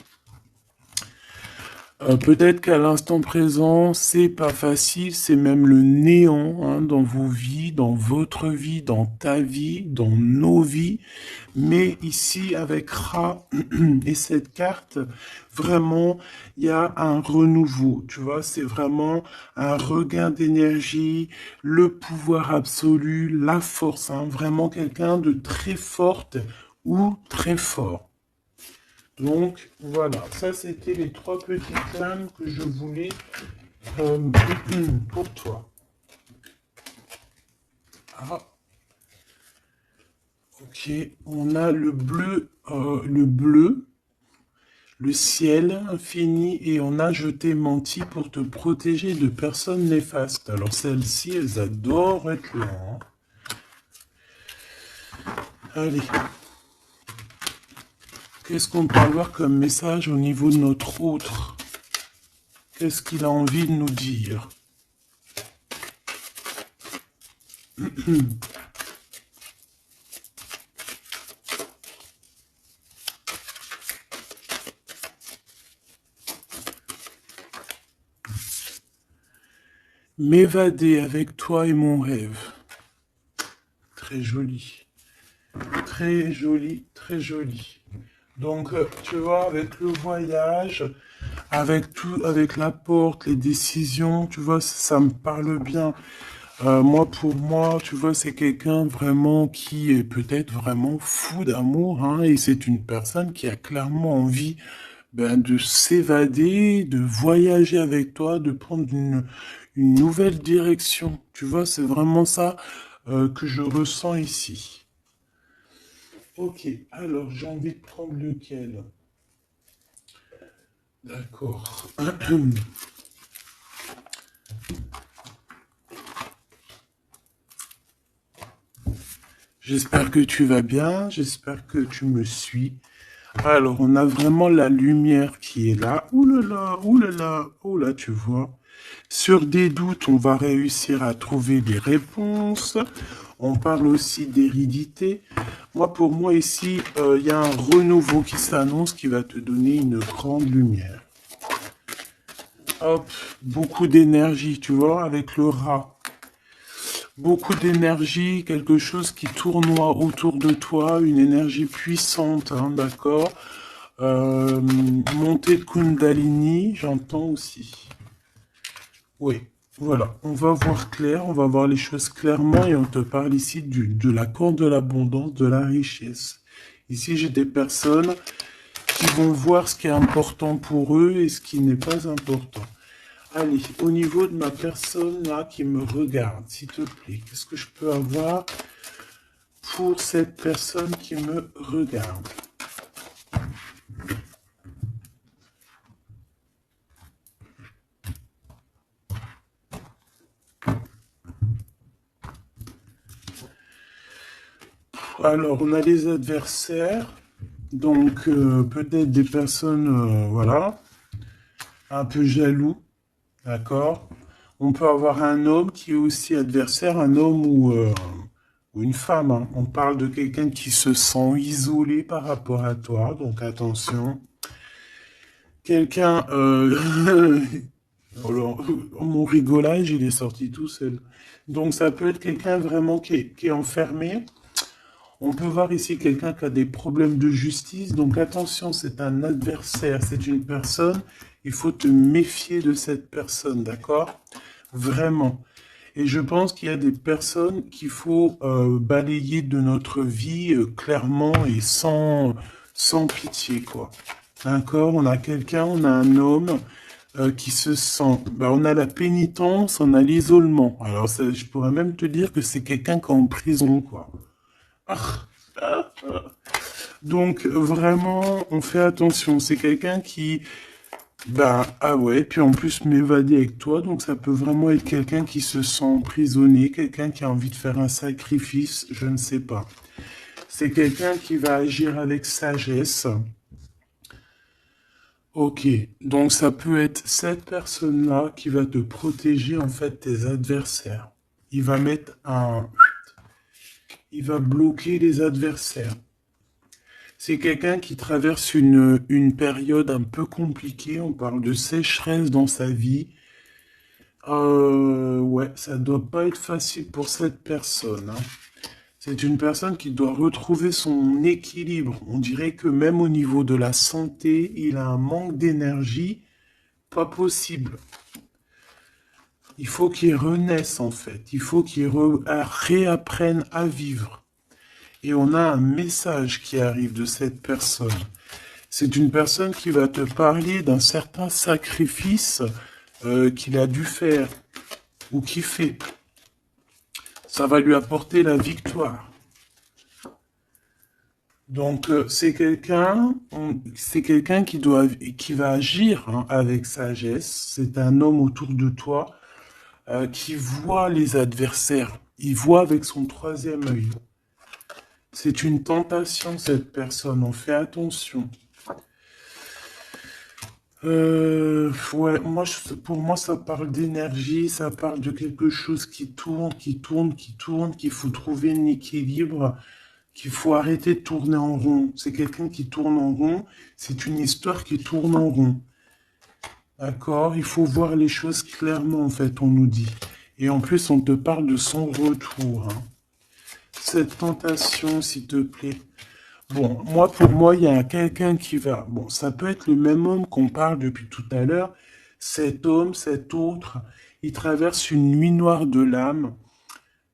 Speaker 1: Peut-être qu'à l'instant présent, c'est pas facile, c'est même le néant hein, dans vos vies, dans votre vie, dans ta vie, dans nos vies. Mais ici, avec Ra et cette carte, vraiment, il y a un renouveau. Tu vois, c'est vraiment un regain d'énergie, le pouvoir absolu, la force. Hein, vraiment quelqu'un de très forte ou très fort. Donc, voilà, ça c'était les 3 petites flammes que je voulais pour toi. Ah, ok, on a le bleu, le ciel infini et on a je t'ai menti pour te protéger de personnes néfastes. Alors celles-ci, elles adorent être là. Hein. Allez. Qu'est-ce qu'on peut avoir comme message au niveau de notre autre? Qu'est-ce qu'il a envie de nous dire? M'évader avec toi est mon rêve. Très joli. Très joli, très joli. Donc, tu vois, avec le voyage, avec tout, avec la porte, les décisions, tu vois, ça me parle bien. Moi, pour moi, tu vois, c'est quelqu'un vraiment qui est peut-être vraiment fou d'amour, hein, et c'est une personne qui a clairement envie de s'évader, de voyager avec toi, de prendre une nouvelle direction. Tu vois, c'est vraiment ça que je ressens ici. Ok, alors j'ai envie de prendre lequel? D'accord. J'espère que tu vas bien, j'espère que tu me suis. Alors, on a vraiment la lumière qui est là. Ouh là là, ouh là là, ouh là, tu vois. Sur des doutes, on va réussir à trouver des réponses. On parle aussi d'hérédité. Moi, pour moi, ici, il y a un renouveau qui s'annonce qui va te donner une grande lumière. Hop, beaucoup d'énergie, tu vois, avec le rat. Beaucoup d'énergie, quelque chose qui tournoie autour de toi, une énergie puissante, hein, d'accord. Montée de Kundalini, j'entends aussi. Oui, voilà, on va voir clair, on va voir les choses clairement et on te parle ici de l'accord de l'abondance, de la richesse. Ici, j'ai des personnes qui vont voir ce qui est important pour eux et ce qui n'est pas important. Allez, au niveau de ma personne là qui me regarde, s'il te plaît, qu'est-ce que je peux avoir pour cette personne qui me regarde? Alors, on a les adversaires, donc peut-être des personnes, voilà, un peu jaloux, d'accord? On peut avoir un homme qui est aussi adversaire, un homme ou une femme, hein. On parle de quelqu'un qui se sent isolé par rapport à toi, donc attention. Quelqu'un, alors, mon rigolage, il est sorti tout seul. Donc ça peut être quelqu'un vraiment qui est enfermé. On peut voir ici quelqu'un qui a des problèmes de justice. Donc attention, c'est un adversaire, c'est une personne. Il faut te méfier de cette personne, d'accord? Vraiment. Et je pense qu'il y a des personnes qu'il faut balayer de notre vie clairement et sans pitié, quoi. D'accord? On a quelqu'un, on a un homme qui se sent... on a la pénitence, on a l'isolement. Alors, je pourrais même te dire que c'est quelqu'un qui est en prison, quoi. Ah, ah, ah. Donc, vraiment, on fait attention. C'est quelqu'un qui... ah ouais, puis en plus m'évader avec toi, donc ça peut vraiment être quelqu'un qui se sent emprisonné, quelqu'un qui a envie de faire un sacrifice, je ne sais pas. C'est quelqu'un qui va agir avec sagesse. Ok, donc ça peut être cette personne-là qui va te protéger en fait tes adversaires. Il va mettre un... Il va bloquer les adversaires. C'est quelqu'un qui traverse une période un peu compliquée. On parle de sécheresse dans sa vie. Ouais, ça doit pas être facile pour cette personne, hein. C'est une personne qui doit retrouver son équilibre. On dirait que même au niveau de la santé, il a un manque d'énergie pas possible. Il faut qu'il renaisse en fait. Il faut qu'il réapprenne à vivre. Et on a un message qui arrive de cette personne. C'est une personne qui va te parler d'un certain sacrifice qu'il a dû faire ou qu'il fait. Ça va lui apporter la victoire. Donc c'est quelqu'un qui va agir hein, avec sagesse. C'est un homme autour de toi qui voit les adversaires. Il voit avec son troisième œil. C'est une tentation cette personne. On fait attention. Ouais, pour moi, ça parle d'énergie, ça parle de quelque chose qui tourne, qui tourne, qui tourne, qu'il faut trouver un équilibre, qu'il faut arrêter de tourner en rond. C'est quelqu'un qui tourne en rond, c'est une histoire qui tourne en rond. D'accord? Il faut voir les choses clairement, en fait, on nous dit. Et en plus, on te parle de son retour, hein. Cette tentation, s'il te plaît. Bon, moi, pour moi, il y a quelqu'un qui va. Bon, ça peut être le même homme qu'on parle depuis tout à l'heure. Cet homme, cet autre, il traverse une nuit noire de l'âme.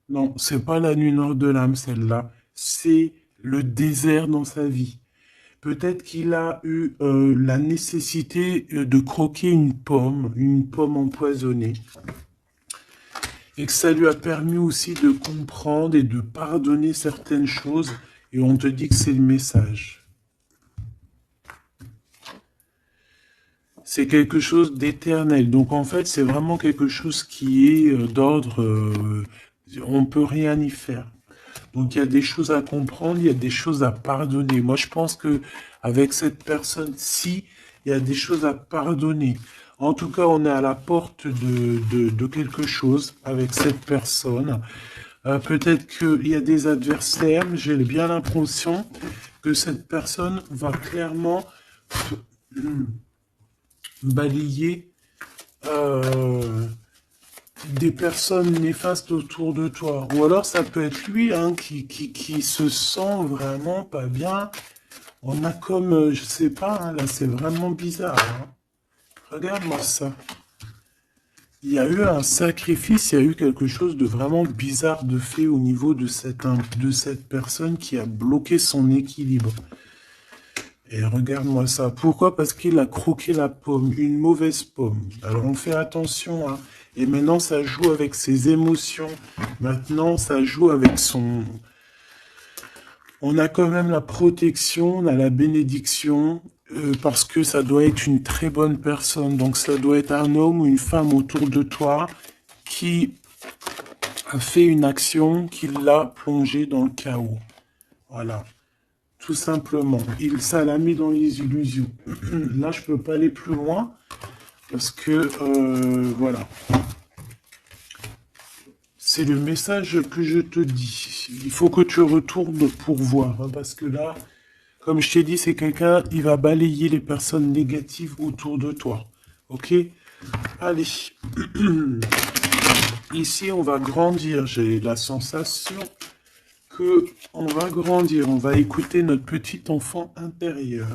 Speaker 1: Non, c'est pas la nuit noire de l'âme, celle-là. C'est le désert dans sa vie. Peut-être qu'il a eu la nécessité de croquer une pomme empoisonnée, et que ça lui a permis aussi de comprendre et de pardonner certaines choses. Et on te dit que c'est le message. C'est quelque chose d'éternel. Donc en fait, c'est vraiment quelque chose qui est d'ordre... on peut rien y faire. Donc il y a des choses à comprendre, il y a des choses à pardonner. Moi, je pense que avec cette personne-ci, il y a des choses à pardonner. En tout cas, on est à la porte de quelque chose avec cette personne. Peut-être qu'il y a des adversaires, mais j'ai bien l'impression que cette personne va clairement balayer des personnes néfastes autour de toi. Ou alors ça peut être lui hein, qui se sent vraiment pas bien. On a comme, je sais pas, hein, là c'est vraiment bizarre. Hein. Regarde-moi ça. Il y a eu un sacrifice, il y a eu quelque chose de vraiment bizarre de fait au niveau de cette personne qui a bloqué son équilibre. Et regarde-moi ça. Pourquoi? Parce qu'il a croqué la pomme, une mauvaise pomme. Alors on fait attention, hein. Et maintenant ça joue avec ses émotions. Maintenant ça joue avec son... On a quand même la protection, on a la bénédiction, parce que ça doit être une très bonne personne. Donc ça doit être un homme ou une femme autour de toi qui a fait une action qui l'a plongé dans le chaos. Voilà. Tout simplement. Ça l'a mis dans les illusions. Là, je peux pas aller plus loin parce que, voilà. C'est le message que je te dis. Il faut que tu retournes pour voir. Hein, parce que là, comme je t'ai dit, c'est quelqu'un, il va balayer les personnes négatives autour de toi. Ok? Allez. Ici, on va grandir. J'ai la sensation que on va grandir, on va écouter notre petit enfant intérieur.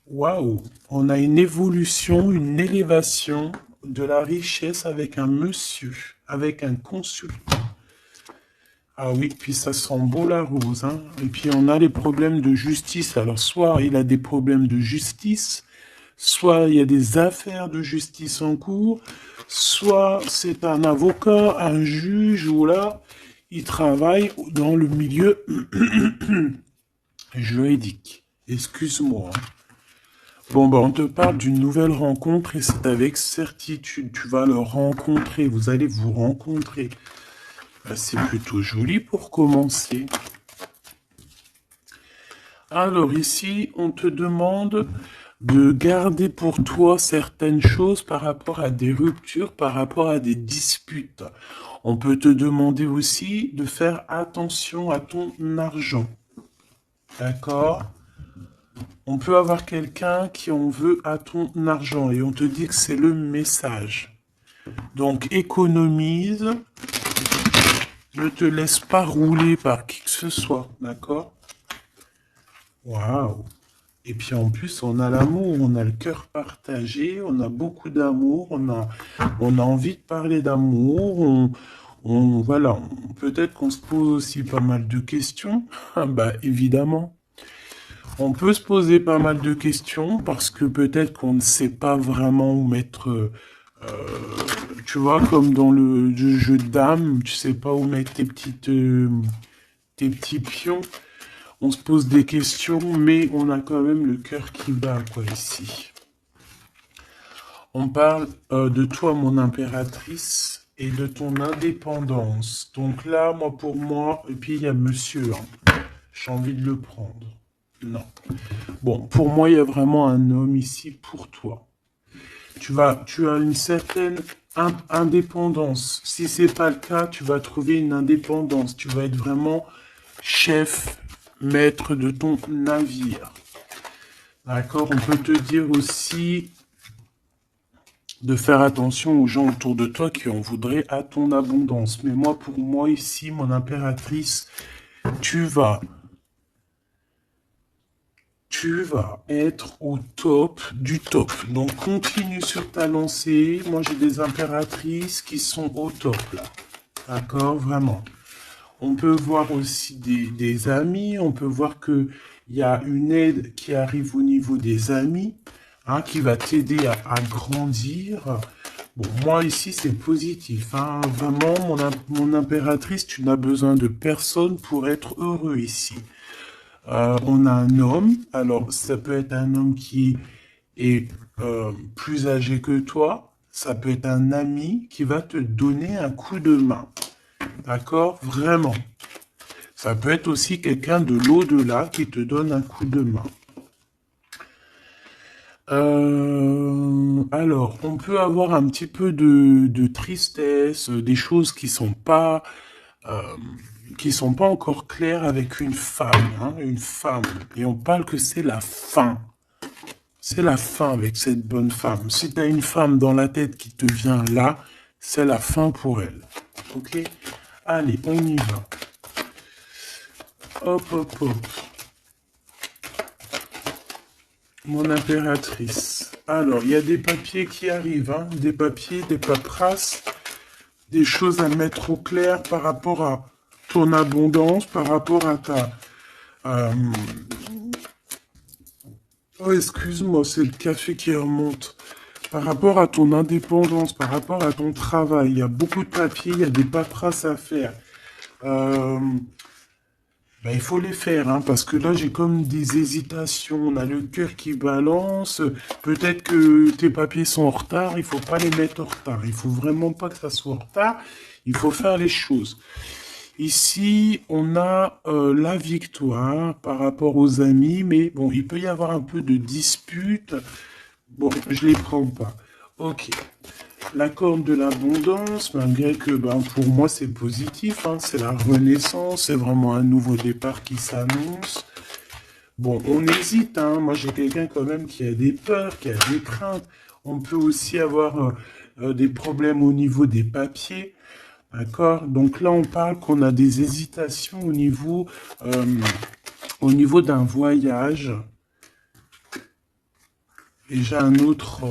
Speaker 1: Waouh, on a une évolution, une élévation de la richesse avec un monsieur, avec un consultant. Ah oui, puis ça sent beau la rose, hein. Et puis on a les problèmes de justice. Alors soit il a des problèmes de justice, soit il y a des affaires de justice en cours, soit c'est un avocat, un juge, ou là, il travaille dans le milieu juridique. Excuse-moi. Bon, bah, on te parle d'une nouvelle rencontre et c'est avec certitude. Tu vas le rencontrer, vous allez vous rencontrer. Bah, c'est plutôt joli pour commencer. Alors ici, on te demande de garder pour toi certaines choses par rapport à des ruptures, par rapport à des disputes. On peut te demander aussi de faire attention à ton argent. D'accord? On peut avoir quelqu'un qui en veut à ton argent et on te dit que c'est le message. Donc économise, ne te laisse pas rouler par qui que ce soit, d'accord? Waouh! Et puis en plus, on a l'amour, on a le cœur partagé, on a beaucoup d'amour, on a envie de parler d'amour, voilà, peut-être qu'on se pose aussi pas mal de questions. Ah bah évidemment. On peut se poser pas mal de questions parce que peut-être qu'on ne sait pas vraiment où mettre, tu vois, comme dans le jeu de dames, tu sais pas où mettre tes petits pions. On se pose des questions, mais on a quand même le cœur qui bat, quoi, ici. On parle de toi, mon impératrice, et de ton indépendance. Donc là, pour moi, et puis il y a monsieur, hein. J'ai envie de le prendre. Non. Bon, pour moi, il y a vraiment un homme ici pour toi. Tu as une certaine indépendance. Si c'est pas le cas, tu vas trouver une indépendance. Tu vas être vraiment chef, maître de ton navire. D'accord? On peut te dire aussi de faire attention aux gens autour de toi qui en voudraient à ton abondance. Mais moi, pour moi, ici, mon impératrice, tu vas être au top du top. Donc, continue sur ta lancée. Moi, j'ai des impératrices qui sont au top, là. D'accord? Vraiment. On peut voir aussi des amis. On peut voir que il y a une aide qui arrive au niveau des amis, hein, qui va t'aider à grandir. Bon, moi, ici, c'est positif, hein. Vraiment, mon impératrice, tu n'as besoin de personne pour être heureux ici. On a un homme. Alors, ça peut être un homme qui est plus âgé que toi. Ça peut être un ami qui va te donner un coup de main. D'accord? Vraiment. Ça peut être aussi quelqu'un de l'au-delà qui te donne un coup de main. Alors, on peut avoir un petit peu de tristesse, des choses qui sont pas encore claires avec une femme, hein, une femme. Et on parle que c'est la fin. C'est la fin avec cette bonne femme. Si tu as une femme dans la tête qui te vient là, c'est la fin pour elle. Ok? Allez, on y va. Hop, hop, hop. Mon impératrice. Alors, il y a des papiers qui arrivent, hein, des papiers, des paperasses, des choses à mettre au clair par rapport à ton abondance, par rapport à ta... Oh, excuse-moi, c'est le café qui remonte. Par rapport à ton indépendance, par rapport à ton travail, il y a beaucoup de papiers, il y a des paperasses à faire. Il faut les faire, hein, parce que là, j'ai comme des hésitations. On a le cœur qui balance. Peut-être que tes papiers sont en retard. Il faut pas les mettre en retard. Il faut vraiment pas que ça soit en retard. Il faut faire les choses. Ici, on a la victoire par rapport aux amis. Mais bon, il peut y avoir un peu de dispute. Bon, je les prends pas. Ok. La corde de l'abondance, malgré que pour moi c'est positif, hein, c'est la renaissance, c'est vraiment un nouveau départ qui s'annonce. Bon, on hésite, hein, moi j'ai quelqu'un quand même qui a des peurs, qui a des craintes. On peut aussi avoir des problèmes au niveau des papiers, d'accord? Donc là on parle qu'on a des hésitations au niveau d'un voyage. Et j'ai un autre...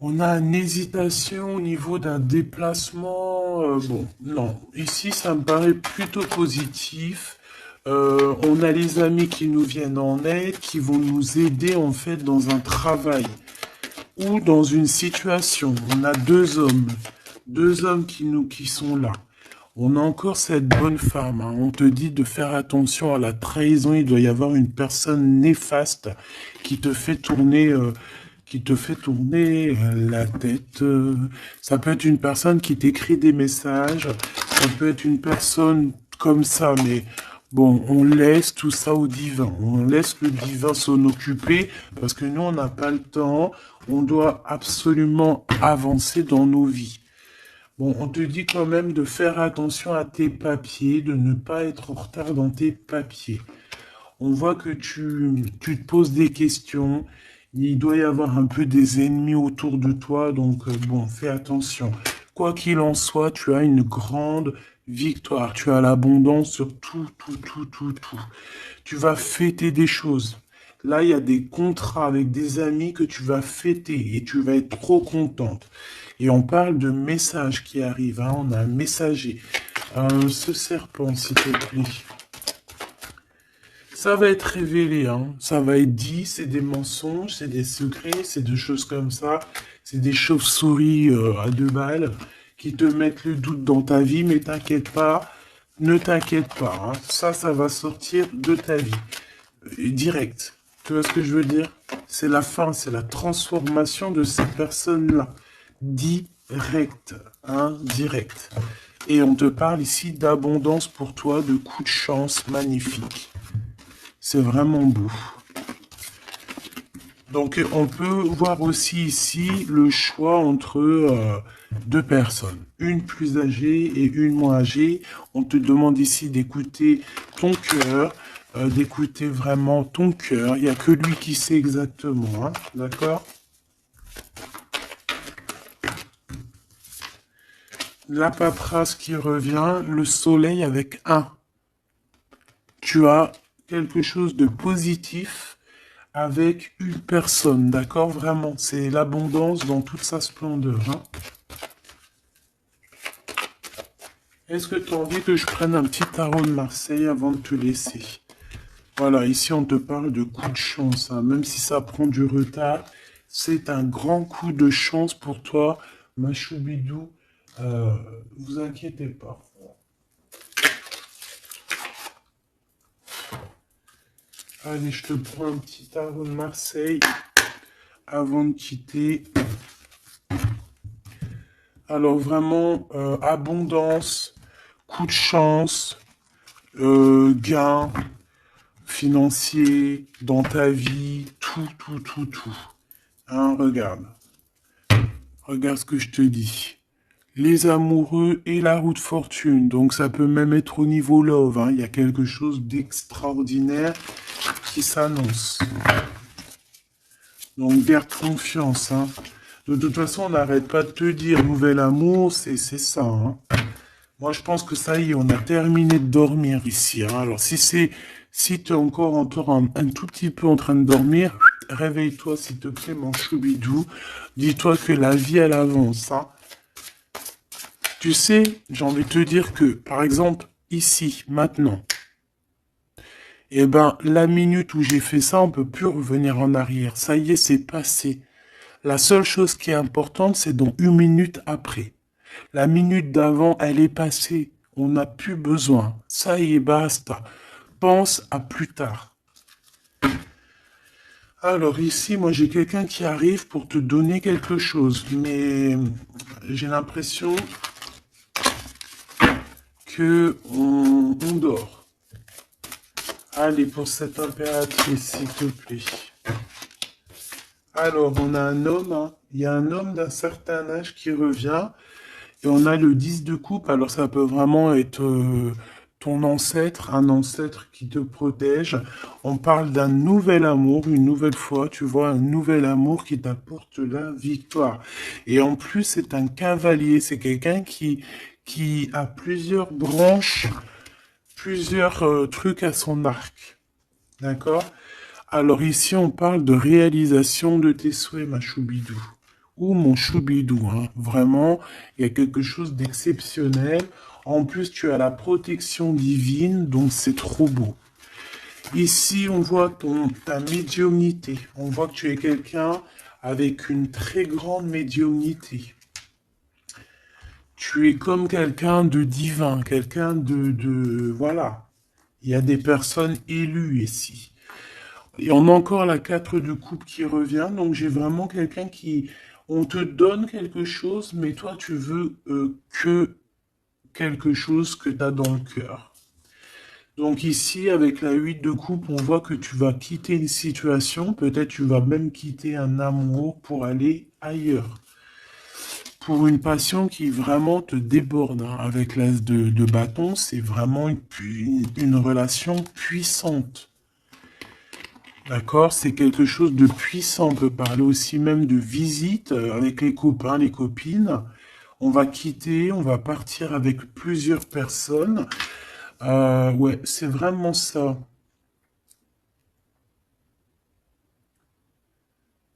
Speaker 1: On a une hésitation au niveau d'un déplacement. Bon, non. Ici, ça me paraît plutôt positif. On a les amis qui nous viennent en aide, qui vont nous aider en fait dans un travail ou dans une situation. On a deux hommes qui sont là. On a encore cette bonne femme, hein. On te dit de faire attention à la trahison. Il doit y avoir une personne néfaste qui te fait tourner la tête. Ça peut être une personne qui t'écrit des messages. Ça peut être une personne comme ça, mais bon, on laisse tout ça au divin. On laisse le divin s'en occuper parce que nous, on n'a pas le temps. On doit absolument avancer dans nos vies. Bon, on te dit quand même de faire attention à tes papiers, de ne pas être en retard dans tes papiers. On voit que tu te poses des questions. Il doit y avoir un peu des ennemis autour de toi, donc bon, fais attention. Quoi qu'il en soit, tu as une grande victoire. Tu as l'abondance sur tout. Tu vas fêter des choses. Là, il y a des contrats avec des amis que tu vas fêter et tu vas être trop contente. Et on parle de messages qui arrivent, hein. On a un messager. Ce serpent, s'il te plaît. Ça va être révélé, hein. Ça va être dit, c'est des mensonges, c'est des secrets, c'est des choses comme ça. C'est des chauves-souris à 2 balles qui te mettent le doute dans ta vie, mais t'inquiète pas, ne t'inquiète pas, hein. Ça va sortir de ta vie. Direct. Tu vois ce que je veux dire? C'est la fin, c'est la transformation de ces personnes-là. Direct, hein, direct. Et on te parle ici d'abondance pour toi, de coups de chance magnifiques. C'est vraiment beau. Donc, on peut voir aussi ici le choix entre deux personnes. Une plus âgée et une moins âgée. On te demande ici d'écouter ton cœur, d'écouter vraiment ton cœur. Il n'y a que lui qui sait exactement, hein, d'accord? La paperasse qui revient, le soleil avec un. Tu as quelque chose de positif avec une personne, d'accord? Vraiment, c'est l'abondance dans toute sa splendeur, hein. Est-ce que tu as envie que je prenne un petit tarot de Marseille avant de te laisser? Voilà, ici on te parle de coup de chance, hein. Même si ça prend du retard, c'est un grand coup de chance pour toi, ma choubidou. Euh, vous inquiétez pas. Allez, je te prends un petit tarot de Marseille avant de quitter. Alors vraiment, abondance, coup de chance, gain financier dans ta vie, tout, tout, tout, tout. Hein, regarde. Regarde ce que je te dis. Les amoureux et la roue de fortune. Donc ça peut même être au niveau love, hein. Il y a quelque chose d'extraordinaire qui s'annonce. Donc garde confiance, hein. De toute façon, on n'arrête pas de te dire nouvel amour, c'est ça, hein. Moi, je pense que ça y est, on a terminé de dormir ici, hein. Alors, si tu es encore un tout petit peu en train de dormir, réveille-toi, s'il te plaît, mon choubidou. Dis-toi que la vie, elle avance, hein. Tu sais, j'ai envie de te dire que, par exemple, ici, maintenant, eh ben, la minute où j'ai fait ça, on peut plus revenir en arrière. Ça y est, c'est passé. La seule chose qui est importante, c'est dans une minute après. La minute d'avant, elle est passée. On n'a plus besoin. Ça y est, basta. Pense à plus tard. Alors ici, moi j'ai quelqu'un qui arrive pour te donner quelque chose, mais j'ai l'impression que on dort. Allez, pour cette impératrice, s'il te plaît. Alors, on a un homme, hein. Il y a un homme d'un certain âge qui revient. Et on a le 10 de coupe, alors ça peut vraiment être ton ancêtre, un ancêtre qui te protège. On parle d'un nouvel amour, une nouvelle fois, tu vois, un nouvel amour qui t'apporte la victoire. Et en plus, c'est un cavalier, c'est quelqu'un qui a plusieurs branches, plusieurs trucs à son arc. D'accord? Alors ici, on parle de réalisation de tes souhaits, ma choubidou. Ou mon choubidou, hein. Vraiment, il y a quelque chose d'exceptionnel. En plus, tu as la protection divine, donc c'est trop beau. Ici, on voit ta médiumnité. On voit que tu es quelqu'un avec une très grande médiumnité. Tu es comme quelqu'un de divin, quelqu'un voilà. Il y a des personnes élues ici. Et on a encore la 4 de coupe qui revient. Donc j'ai vraiment quelqu'un qui... On te donne quelque chose, mais toi tu veux que quelque chose que tu as dans le cœur. Donc ici, avec la 8 de coupe, on voit que tu vas quitter une situation. Peut-être tu vas même quitter un amour pour aller ailleurs. Pour une passion qui vraiment te déborde, hein. Avec l'as de bâton, c'est vraiment une relation puissante. D'accord, c'est quelque chose de puissant. On peut parler aussi même de visite avec les copains, les copines. On va quitter, on va partir avec plusieurs personnes. Ouais, c'est vraiment ça.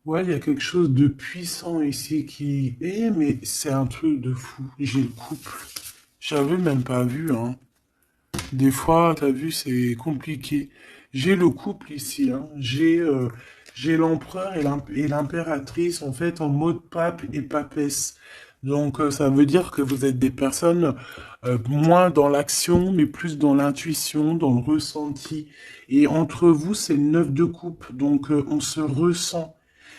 Speaker 1: Ouais, il y a quelque chose de puissant ici qui... mais c'est un truc de fou. J'ai le couple. J'avais même pas vu, hein. Des fois, t'as vu, c'est compliqué. J'ai le couple ici, hein. J'ai l'empereur et l'impératrice, en fait, en mode pape et papesse. Donc, ça veut dire que vous êtes des personnes moins dans l'action, mais plus dans l'intuition, dans le ressenti. Et entre vous, c'est le 9 de coupe. Donc, on se ressent.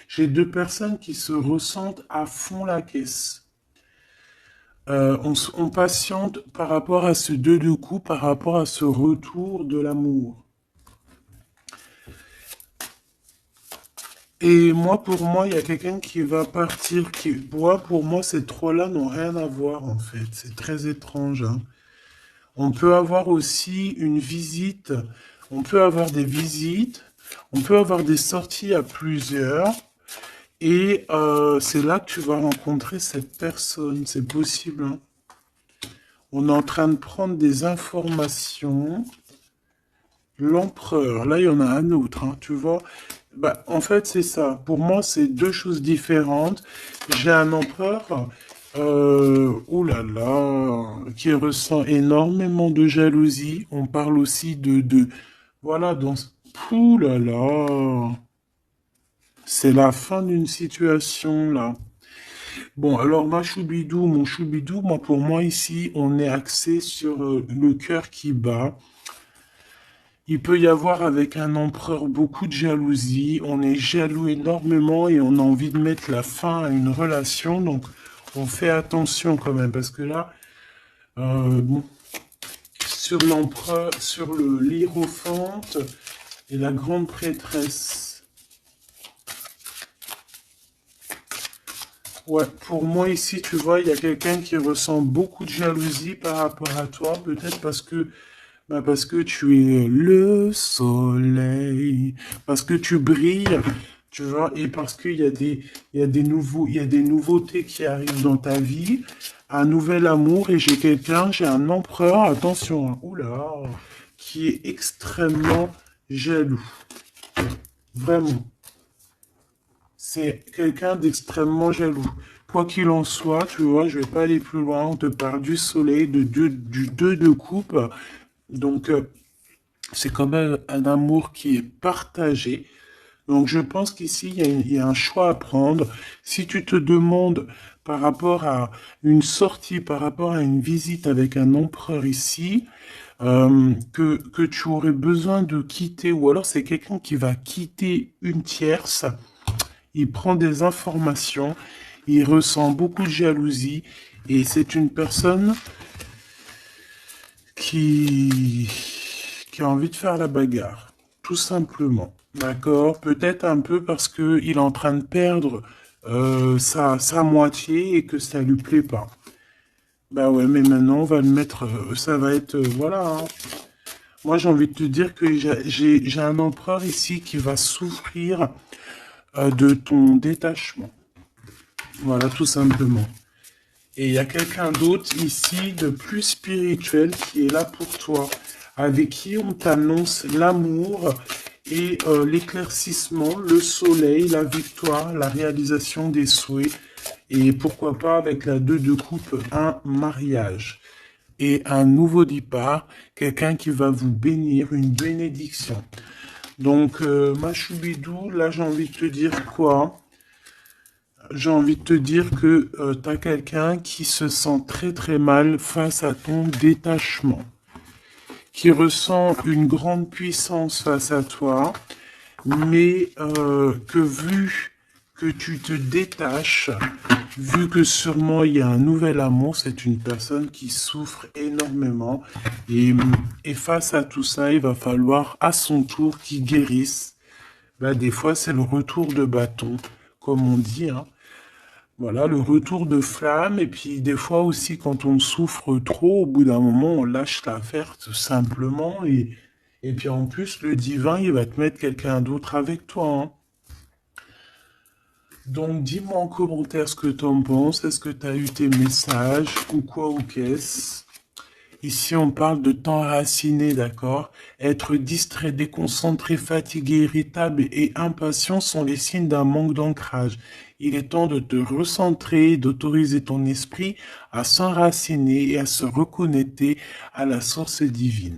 Speaker 1: J'ai deux personnes qui se ressentent à fond la caisse. On patiente par rapport à ce deux de coups, par rapport à ce retour de l'amour. Et moi, pour moi, il y a quelqu'un qui va partir. Pour moi, ces trois-là n'ont rien à voir, en fait. C'est très étrange, hein. On peut avoir aussi une visite On peut avoir des visites, on peut avoir des sorties à plusieurs. Et c'est là que tu vas rencontrer cette personne, c'est possible, hein. On est en train de prendre des informations. L'empereur, là il y en a un autre, hein, tu vois. Bah, en fait, c'est ça. Pour moi, c'est deux choses différentes. J'ai un empereur, oh là là, qui ressent énormément de jalousie. On parle aussi voilà, ouh là là, c'est la fin d'une situation là. Bon, alors ma choubidou, mon choubidou, moi pour moi ici, on est axé sur le cœur qui bat. Il peut y avoir avec un empereur beaucoup de jalousie. On est jaloux énormément et on a envie de mettre la fin à une relation. Donc, on fait attention quand même parce que là, bon, sur l'empereur, sur le l'hiérophante et la grande prêtresse. Ouais, pour moi ici, tu vois, il y a quelqu'un qui ressent beaucoup de jalousie par rapport à toi, peut-être parce que tu es le soleil, parce que tu brilles, tu vois, et parce il y a des nouveautés qui arrivent dans ta vie, un nouvel amour, et j'ai un empereur, attention, hein, oula, qui est extrêmement jaloux, vraiment. C'est quelqu'un d'extrêmement jaloux. Quoi qu'il en soit, tu vois, je vais pas aller plus loin. On te parle du soleil, du 2 de coupe. Donc, c'est quand même un amour qui est partagé. Donc, je pense qu'ici, il y a un choix à prendre. Si tu te demandes par rapport à une sortie, par rapport à une visite avec un empereur ici, que tu aurais besoin de quitter, ou alors c'est quelqu'un qui va quitter une tierce, il prend des informations, il ressent beaucoup de jalousie et c'est une personne qui, qui a envie de faire la bagarre, tout simplement. D'accord? Peut-être un peu parce que il est en train de perdre sa moitié et que ça lui plaît pas. Bah ouais, mais maintenant on va le mettre, ça va être, voilà, hein. Moi j'ai envie de te dire que j'ai un empereur ici qui va souffrir de ton détachement. Voilà, tout simplement. Et il y a quelqu'un d'autre ici de plus spirituel qui est là pour toi, avec qui on t'annonce l'amour et l'éclaircissement, le soleil, la victoire, la réalisation des souhaits. Et pourquoi pas avec la 2 de coupe, un mariage. Et un nouveau départ, quelqu'un qui va vous bénir, une bénédiction. Donc, ma choubidou, là j'ai envie de te dire quoi? J'ai envie de te dire que tu as quelqu'un qui se sent très très mal face à ton détachement, qui ressent une grande puissance face à toi, mais que vu que tu te détaches, vu que sûrement il y a un nouvel amour, c'est une personne qui souffre énormément. Et face à tout ça, il va falloir à son tour qu'il guérisse. Bah, des fois, c'est le retour de bâton, comme on dit, hein. Voilà, le retour de flamme, et puis des fois aussi quand on souffre trop, au bout d'un moment, on lâche l'affaire tout simplement, et puis en plus, le divin, il va te mettre quelqu'un d'autre avec toi, hein. Donc dis-moi en commentaire ce que t'en penses, est-ce que t'as eu tes messages, ou quoi ou qu'est-ce? Ici, on parle de temps raciné, d'accord? Être distrait, déconcentré, fatigué, irritable et impatient sont les signes d'un manque d'ancrage. Il est temps de te recentrer, d'autoriser ton esprit à s'enraciner et à se reconnecter à la source divine.